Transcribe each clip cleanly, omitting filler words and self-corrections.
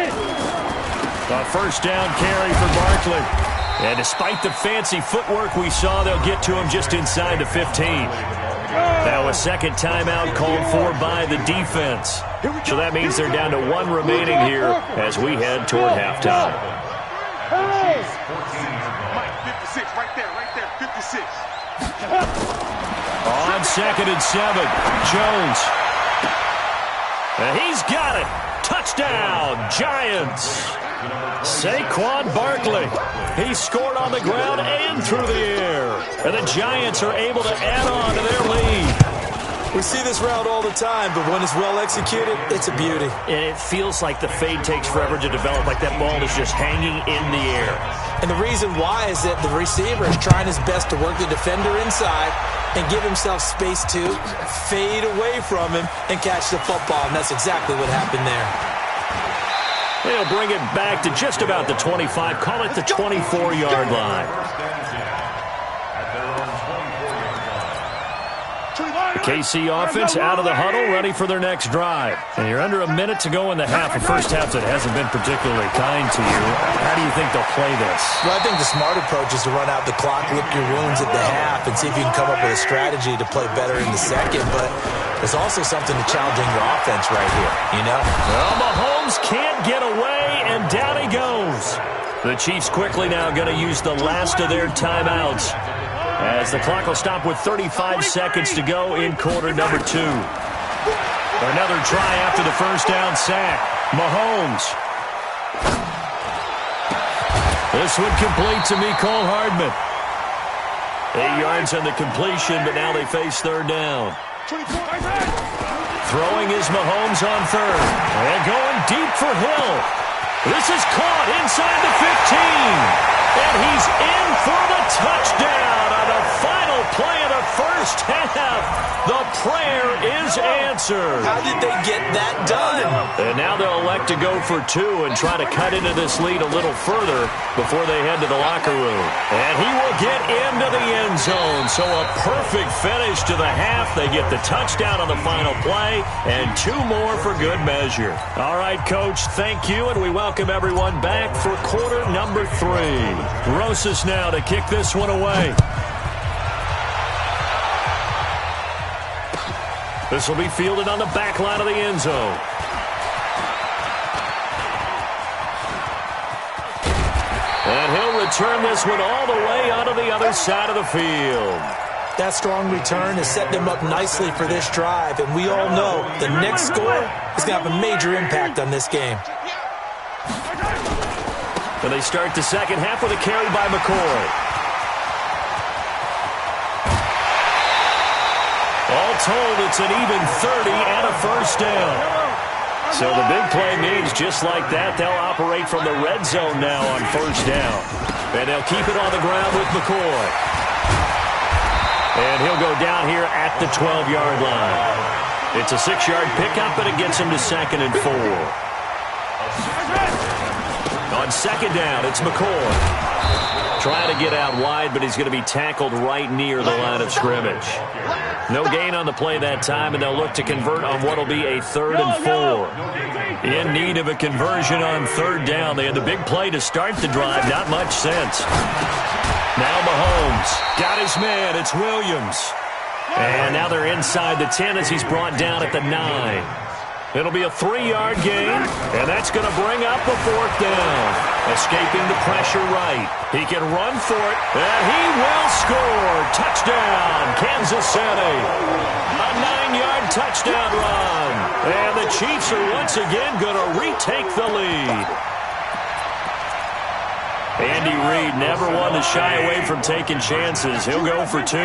A first down carry for Barkley. And despite the fancy footwork we saw, they'll get to him just inside the 15. Now a second timeout called for by the defense. So that means they're down to one remaining here as we head toward halftime. Mike, 56, right there, 56. On 2nd and 7, Jones. And he's got it. Touchdown, Giants. Saquon Barkley. He scored on the ground and through the air. And the Giants are able to add on to their lead. We see this route all the time, but when it's well executed, it's a beauty. And it feels like the fade takes forever to develop, like that ball is just hanging in the air. And the reason why is that the receiver is trying his best to work the defender inside and give himself space to fade away from him and catch the football. And that's exactly what happened there. They'll bring it back to just about the 25. Call it the 24-yard line. The KC offense out of the huddle, ready for their next drive. And you're under a minute to go in the half. A first half that hasn't been particularly kind to you. How do you think they'll play this? Well, I think the smart approach is to run out the clock, lick your wounds at the half, and see if you can come up with a strategy to play better in the second. But there's also something to challenging your offense right here, you know? Well, Mahomes can't get away, and down he goes. The Chiefs quickly now going to use the last of their timeouts, as the clock will stop with 35 seconds to go in quarter number 2. Another try after the first down sack. Mahomes. This one complete to Mecole Hardman. 8 yards on the completion, but now they face third down. Throwing is Mahomes on third. And going deep for Hill. This is caught inside the 15. And he's in for the touchdown on the final play of the first half. The prayer is answered. How did they get that done? And now they'll elect to go for 2 and try to cut into this lead a little further before they head to the locker room. And he will get into the end zone. So a perfect finish to the half. They get the touchdown on the final play and 2 more for good measure. All right, Coach, thank you, and we welcome everyone back for quarter number 3. Rosas now to kick this one away. This will be fielded on the back line of the end zone. And he'll return this one all the way onto the other side of the field. That strong return has set them up nicely for this drive, and we all know the next score is going to have a major impact on this game. And they start the second half with a carry by McCoy. All told, it's an even 30 and a first down. So the big play means just like that, they'll operate from the red zone now on first down. And they'll keep it on the ground with McCoy. And he'll go down here at the 12-yard line. It's a 6-yard pickup, but it gets him to 2nd and 4. On second down, it's McCoy. Trying to get out wide, but he's going to be tackled right near the line of scrimmage. No gain on the play that time, and they'll look to convert on what will be a 3rd and 4. In need of a conversion on third down. They had the big play to start the drive. Not much sense. Now Mahomes got his man. It's Williams. And now they're inside the 10 as he's brought down at the 9. It'll be a 3-yard gain, and that's going to bring up a 4th down. Escaping the pressure right. He can run for it, and he will score. Touchdown, Kansas City. A 9-yard touchdown run. And the Chiefs are once again going to retake the lead. Andy Reid never one to shy away from taking chances. He'll go for 2.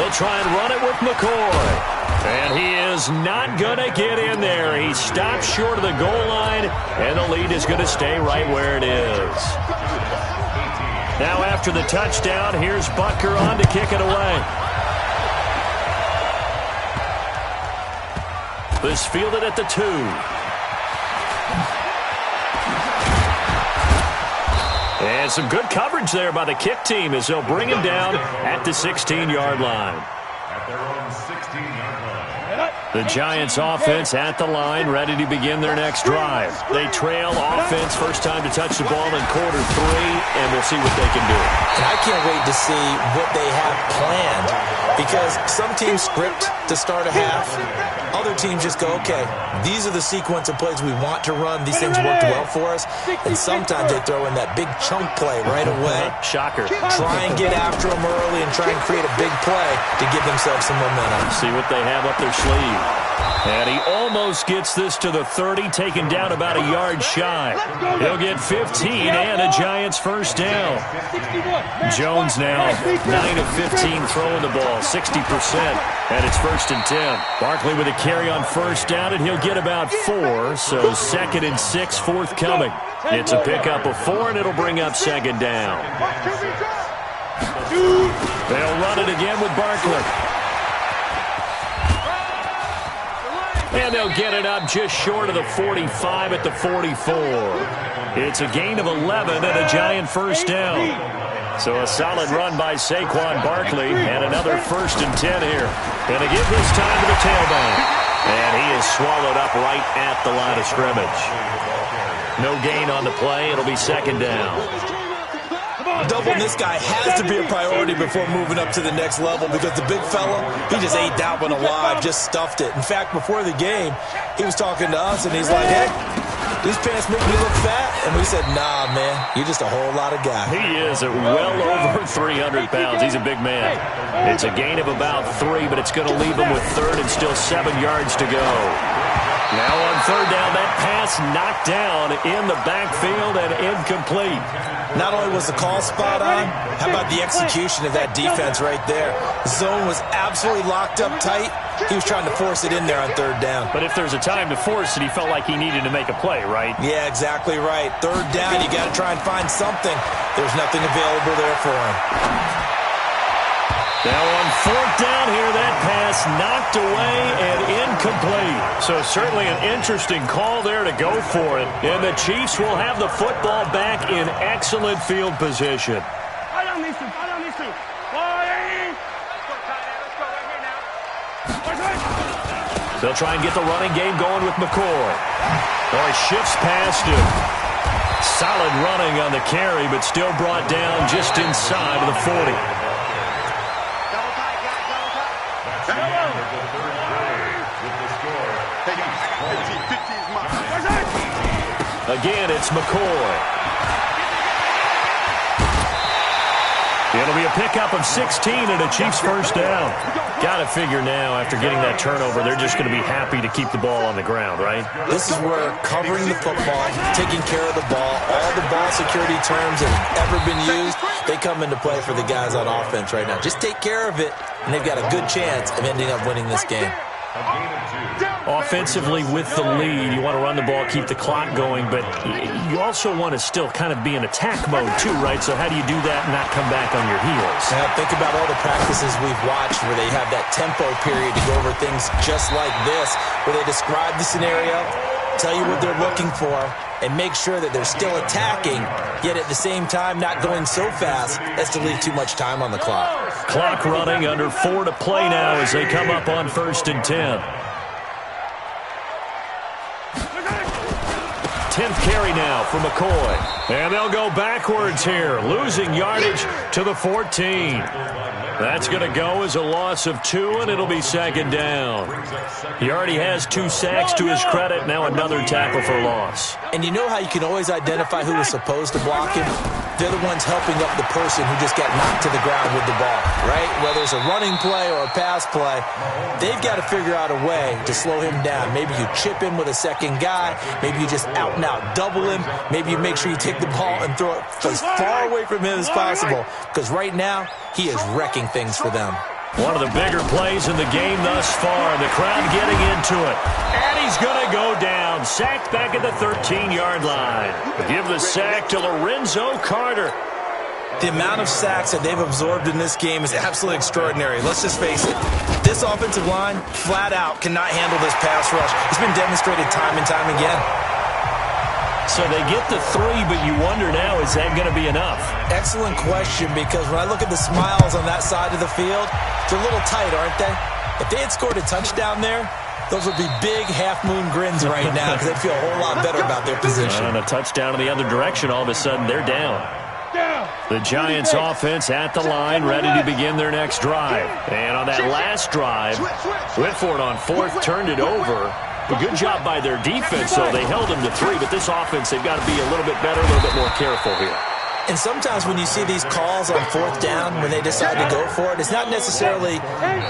They'll try and run it with McCoy. And he is not going to get in there. He stops short of the goal line, and the lead is going to stay right where it is. Now after the touchdown, here's Butker on to kick it away. This fielded at the 2. And some good coverage there by the kick team as they'll bring him down at the 16-yard line. At their own 16-yard line. The Giants offense at the line, ready to begin their next drive. They trail offense, first time to touch the ball in quarter 3, and we'll see what they can do. And I can't wait to see what they have planned, because some teams script to start a half. Other teams just go, okay, these are the sequence of plays we want to run. These things worked well for us. And sometimes they throw in that big chunk play right away. Shocker. Try and get after them early and try and create a big play to give themselves some momentum. See what they have up their sleeve. And he almost gets this to the 30, taken down about a yard shy. He'll get 15 and a Giants first down. Jones now 9 of 15 throwing the ball, 60%, and it's 1st and 10. Barkley with a carry on first down, and he'll get about 4, so 2nd and 6 forthcoming. It's a pickup of 4, and it'll bring up 2nd down. They'll run it again with Barkley. And they'll get it up just short of the 45 at the 44. It's a gain of 11 and a Giant first down. So a solid run by Saquon Barkley and another 1st and 10 here. Gonna give this time to the tailback. And he is swallowed up right at the line of scrimmage. No gain on the play. It'll be 2nd down. Doubling this guy has to be a priority before moving up to the next level, because the big fella, he just ate that one alive, just stuffed it. In fact, before the game, he was talking to us, and he's like, hey, these pants make me look fat. And we said, nah, man, you're just a whole lot of guy. He is at well over 300 pounds. He's a big man. It's a gain of about 3, but it's going to leave him with 3rd and still 7 yards to go. Now on 3rd down, that pass knocked down in the backfield and incomplete. Not only was the call spot on, how about the execution of that defense right there? Zone was absolutely locked up tight. He was trying to force it in there on 3rd down. But if there's a time to force it, he felt like he needed to make a play, right? Yeah, exactly right. 3rd down, you got to try and find something. There's nothing available there for him. Now on 4th down here, that pass knocked away and incomplete. So certainly an interesting call there to go for it. And the Chiefs will have the football back in excellent field position. They'll try and get the running game going with McCoy. Or he shifts past him. Solid running on the carry, but still brought down just inside of the 40. Again, it's McCoy. It'll be a pickup of 16 and a Chiefs first down. Got to figure now, after getting that turnover, they're just going to be happy to keep the ball on the ground, right? This is where covering the football, taking care of the ball, all the ball security terms that have ever been used, they come into play for the guys on offense right now. Just take care of it, and they've got a good chance of ending up winning this game. Offensively with the lead, you want to run the ball, keep the clock going, but you also want to still kind of be in attack mode too, right? So how do you do that and not come back on your heels? Now, think about all the practices we've watched where they have that tempo period to go over things just like this, where they describe the scenario, tell you what they're looking for, and make sure that they're still attacking, yet at the same time not going so fast as to leave too much time on the clock. Clock running, under 4 to play now as they come up on 1st and 10. 10th carry now for McCoy. And they'll go backwards here, losing yardage to the 14. That's going to go as a loss of 2, and it'll be 2nd down. He already has 2 sacks to his credit, now another tackle for loss. And you know how you can always identify who was supposed to block him? They're the ones helping up the person who just got knocked to the ground with the ball, right? Whether it's a running play or a pass play, they've got to figure out a way to slow him down. Maybe you chip him with a second guy. Maybe you just out and out double him. Maybe you make sure you take the ball and throw it as far away from him as possible, because right now he is wrecking things for them. One of the bigger plays in the game thus far. The crowd getting into it. And he's going to go down. Sacked back at the 13-yard line. Give the sack to Lorenzo Carter. The amount of sacks that they've absorbed in this game is absolutely extraordinary. Let's just face it. This offensive line, flat out, cannot handle this pass rush. It's been demonstrated time and time again. So they get the 3, but you wonder now, is that going to be enough? Excellent question, because when I look at the smiles on that side of the field, they're a little tight, aren't they? If they had scored a touchdown there, Those would be big half-moon grins right now because they feel a whole lot better about their position. And a touchdown in the other direction, all of a sudden they're down. The Giants offense at the line, ready to begin their next drive. And on that last drive, went for it on fourth, turned it over. A good job by their defense, though. They held them to 3, but this offense, they've got to be a little bit better, a little bit more careful here. And sometimes when you see these calls on fourth down, when they decide to go for it, it's not necessarily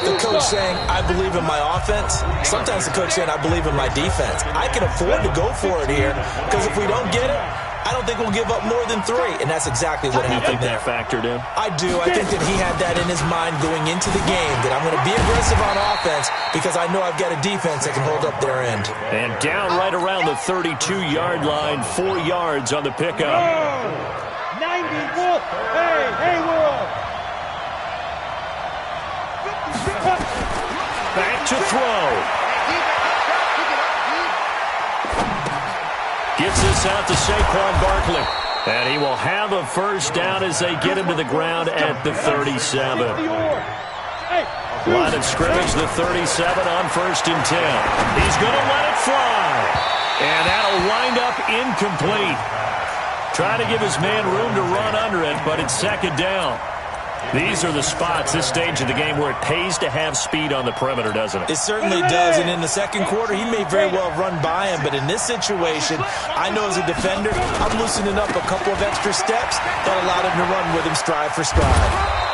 the coach saying, I believe in my offense. Sometimes the coach saying, I believe in my defense. I can afford to go for it here because if we don't get it, I don't think we'll give up more than 3, and that's exactly what happened there. You think that factored in? I do. I think that he had that in his mind going into the game, that I'm going to be aggressive on offense because I know I've got a defense that can hold up their end. And down right around the 32-yard line, 4 yards on the pickup. 90, Wolf. Hey, Wolf. Back to throw. Gets this out to Saquon Barkley. And he will have a first down as they get him to the ground at the 37. Line of scrimmage, the 37 on 1st and 10. He's going to let it fly. And that'll wind up incomplete. Trying to give his man room to run under it, but it's 2nd down. These are the spots, this stage of the game, where it pays to have speed on the perimeter, doesn't it? It certainly does, and in the second quarter, he may very well run by him, but in this situation, I know as a defender, I'm loosening up a couple of extra steps that allowed him to run with him stride for stride.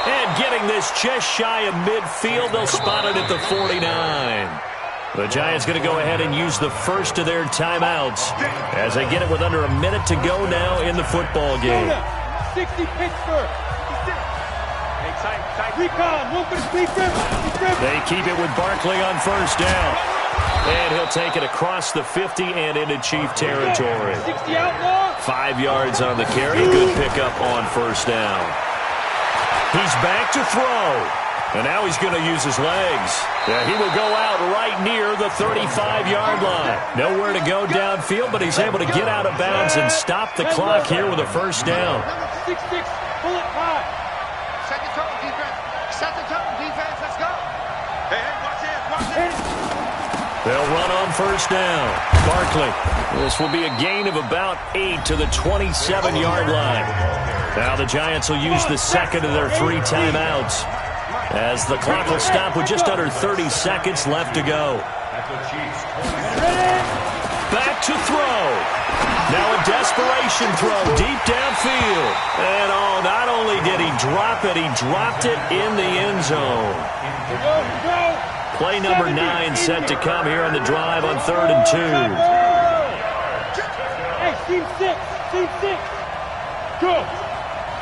And getting this just shy of midfield, they'll spot it at the 49. The Giants going to go ahead and use the first of their timeouts as they get it with under a minute to go now in the football game. 60 Pittsburgh. Recon, they keep it with Barkley on 1st down. And he'll take it across the 50 and into Chief territory. 5 yards on the carry. Good pickup on 1st down. He's back to throw. And now he's going to use his legs. Yeah, he will go out right near the 35-yard line. Nowhere to go downfield, but he's able to get out of bounds and stop the clock here with a 1st down. 6-6, pull it high. Second tone defense. Let's go. Hey, watch it. They'll run on 1st down. Barkley. This will be a gain of about 8 to the 27-yard line. Now the Giants will use the second of their 3 timeouts, as the clock will stop with just under 30 seconds left to go. Back to throw. Now a desperation throw deep downfield. And not only did he drop it, he dropped it in the end zone. Play number 9 set to come here on the drive on 3rd and 2. Hey, team 6. Go.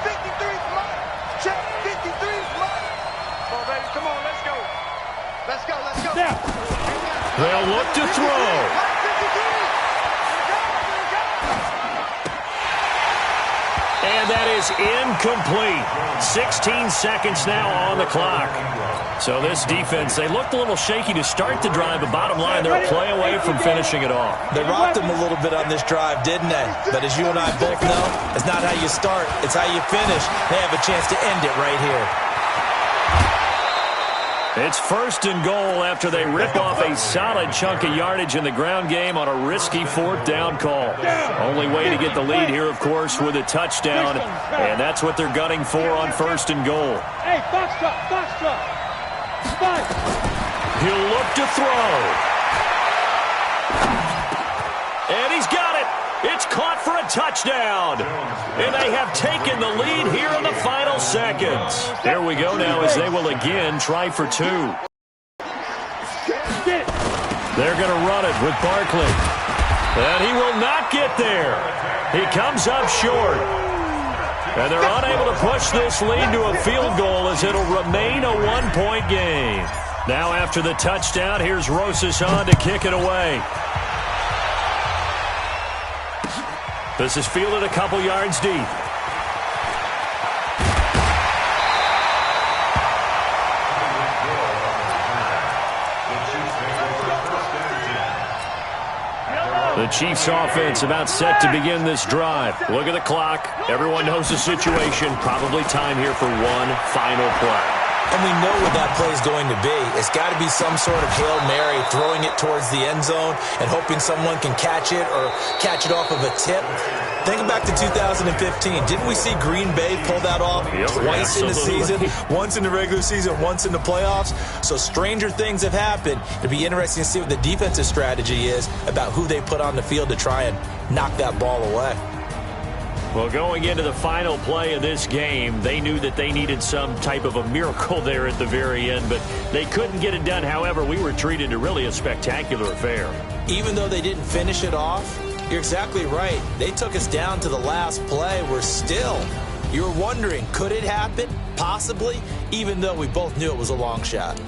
53's mine. Check 53's mine. Come on, baby. Come on, let's go. Let's go. They'll look to throw. And that is incomplete. 16 seconds now on the clock. So this defense, they looked a little shaky to start the drive, but bottom line, they're a play away from finishing it off. They rocked him a little bit on this drive, didn't they? But as you and I both know, it's not how you start, it's how you finish. They have a chance to end it right here. It's 1st and goal after they rip off a solid chunk of yardage in the ground game on a risky 4th down call. Only way to get the lead here, of course, with a touchdown, and that's what they're gunning for on 1st and goal. Hey, box drop. He'll look to throw. And he's got it. It's caught for a touchdown. And they have taken the lead here in the final seconds. There we go now as they will again try for 2. They're going to run it with Barkley. And he will not get there. He comes up short. And they're unable to push this lead to a field goal as it'll remain a 1-point game. Now after the touchdown, here's Rosas on to kick it away. This is fielded a couple yards deep. The Chiefs offense about set to begin this drive. Look at the clock. Everyone knows the situation. Probably time here for one final play. And we know what that play is going to be. It's got to be some sort of Hail Mary, throwing it towards the end zone and hoping someone can catch it or catch it off of a tip. Think back to 2015. Didn't we see Green Bay pull that off twice in the season? Once in the regular season, once in the playoffs. So stranger things have happened. It'll be interesting to see what the defensive strategy is about who they put on the field to try and knock that ball away. Well, going into the final play of this game, they knew that they needed some type of a miracle there at the very end, but they couldn't get it done. However, we were treated to really a spectacular affair. Even though they didn't finish it off, you're exactly right. They took us down to the last play. You're wondering, could it happen? Possibly, even though we both knew it was a long shot.